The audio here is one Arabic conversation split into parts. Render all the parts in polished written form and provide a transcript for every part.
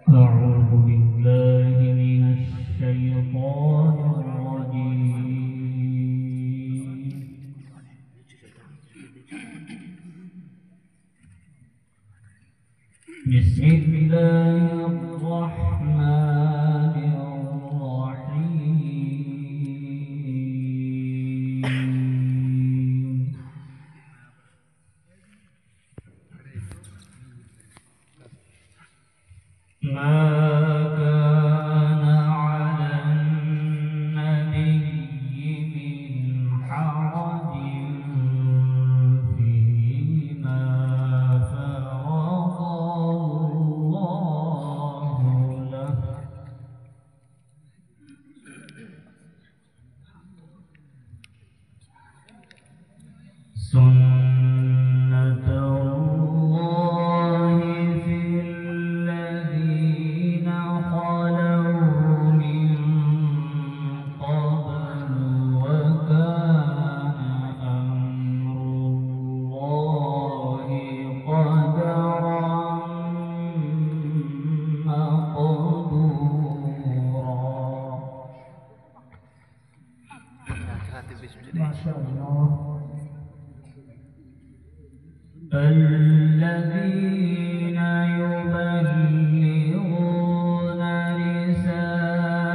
أعوذ بالله من الشيطان الرجيم. بسم الله الرحمن الرحيم. ما كان على النبي من حرج فيما فرض الله له، سنة الله في الذين خلوا من قبل، وكان أمر الله قدرا مقدورا. ما شاء الله. الذين يبلغون رسالات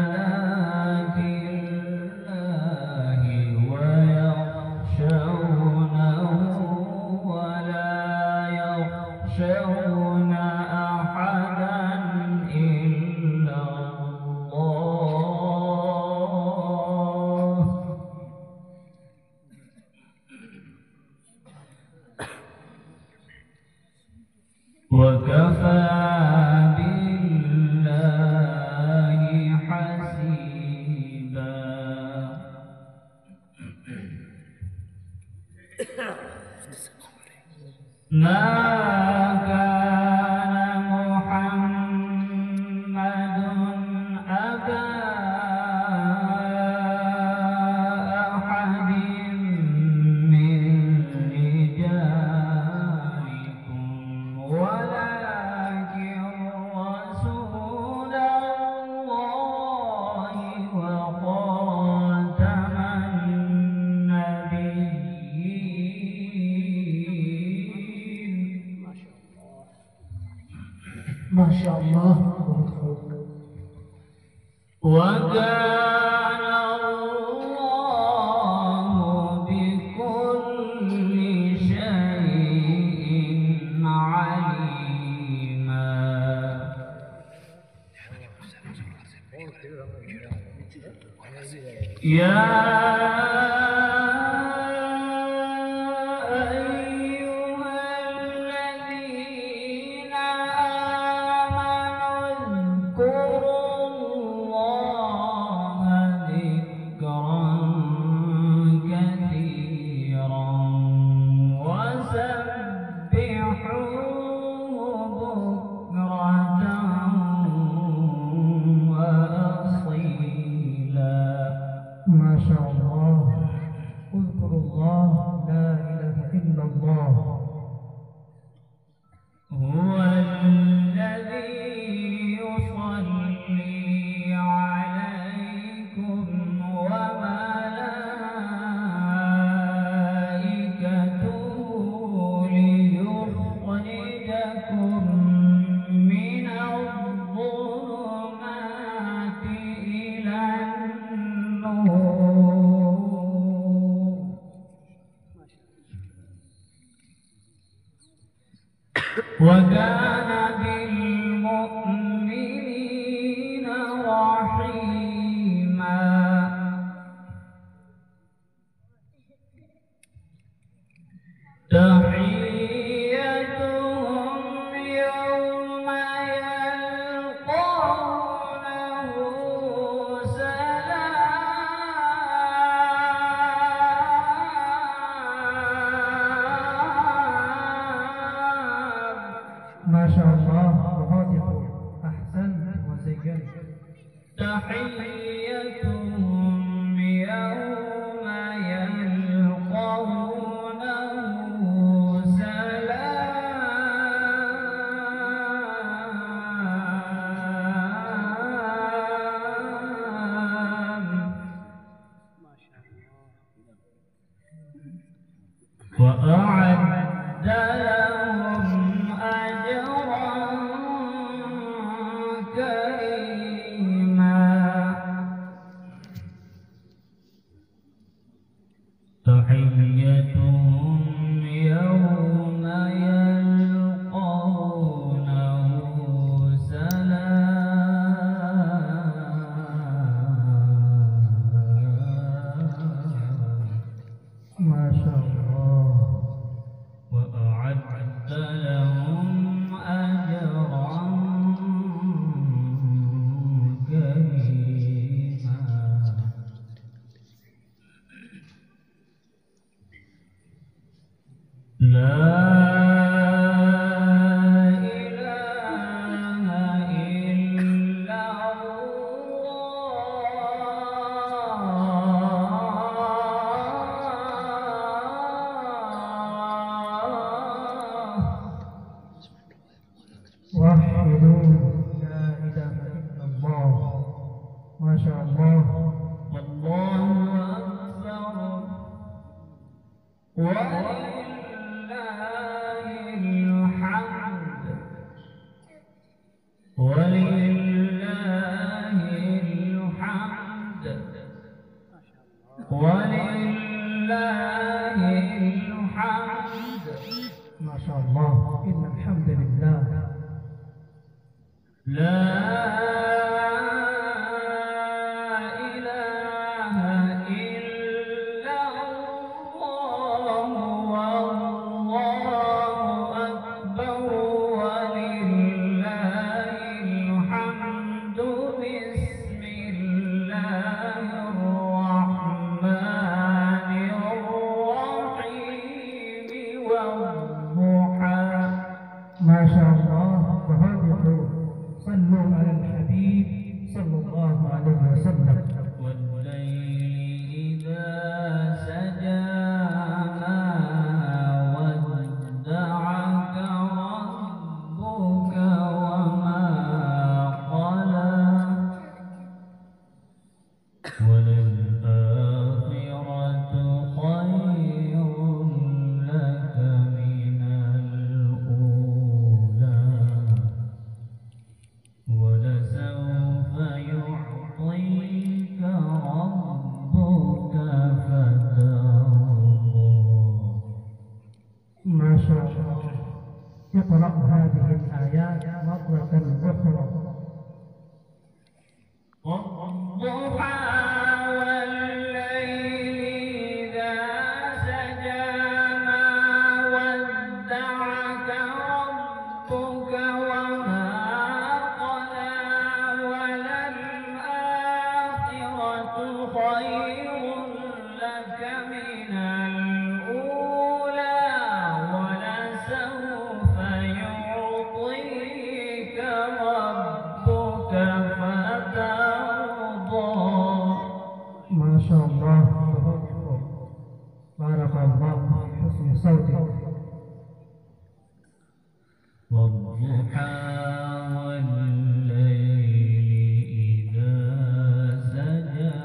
الله ويخشونه ولا يخشون أحدا إلا الله، وكفى بالله حسيبا. ما كان محمد أبا أحد من رجالكم ولكن رسول الله وخاتم النبيين. ما شاء الله. وكان الله بكل شيء عليما. يا أيها الذين آمنوا اذكروا الله ذكرا كثيرا وسبحوه بكرة وأصيلا. ما شاء الله. اذكروا الله، لا إله إلا الله. هو الذي يصلي عليكم وملائكته ليخرجكم من الظلمات إلى النور. وكان بالمؤمنين رحيما. تحيتهم يوم يلقونه سلام. ما شاء الله. وهاتف أحسنت وزينت. تحيتهم يوم يلقونه سلام. وأعد لهم أجرا كريما تحيتهم يوم يلقونه سلام ما شاء الله وأعد لهم أجرا كريما لا إله إلا الله وحدوا لا إله إلا الله ما شاء الله والله أكبر ولله الحمد ولله الحمد ما شاء الله إن الحمد لله لا إله إلا الله والله أكبر ولله الحمد بسم الله الرحمن الرحيم والضحى ما شاء الله وهدوا صلوا على الحبيب صلى الله عليه وسلم والليل إذا سجى ما ودعك ربك وما قلى وللآخرة خير لك من الأولى ولسوف يعطيك ربك فترضى ما شاء الله اقرأ هذه الآيات مرة أخرى والضحى والليل إذا سجى ما ودعك ربك وما قلى وللآخرة خير لك من الأولى ولسوف يعطيك ربك فترضى ما شاء الله بارك الله في حسن صوتك والضحى والليل إذا سجى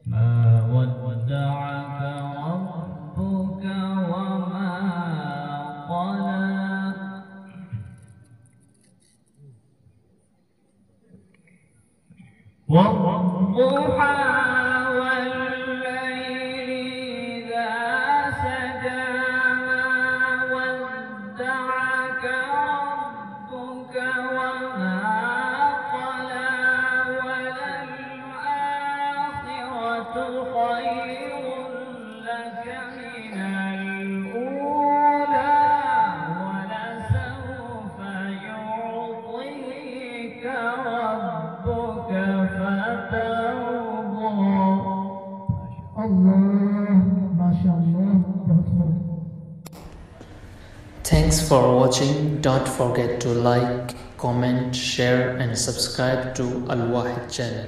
ما ودعك ربك وما قلى والضحى والليل إذا سجى ما ودعك ربك وما قلى وللآخرة خير لك من الأولى ولسوف يعطيك ربك فترضى الله ما شاء الله. Thanks for watching. Don't forget to like, comment, share and subscribe to Al Wahid channel.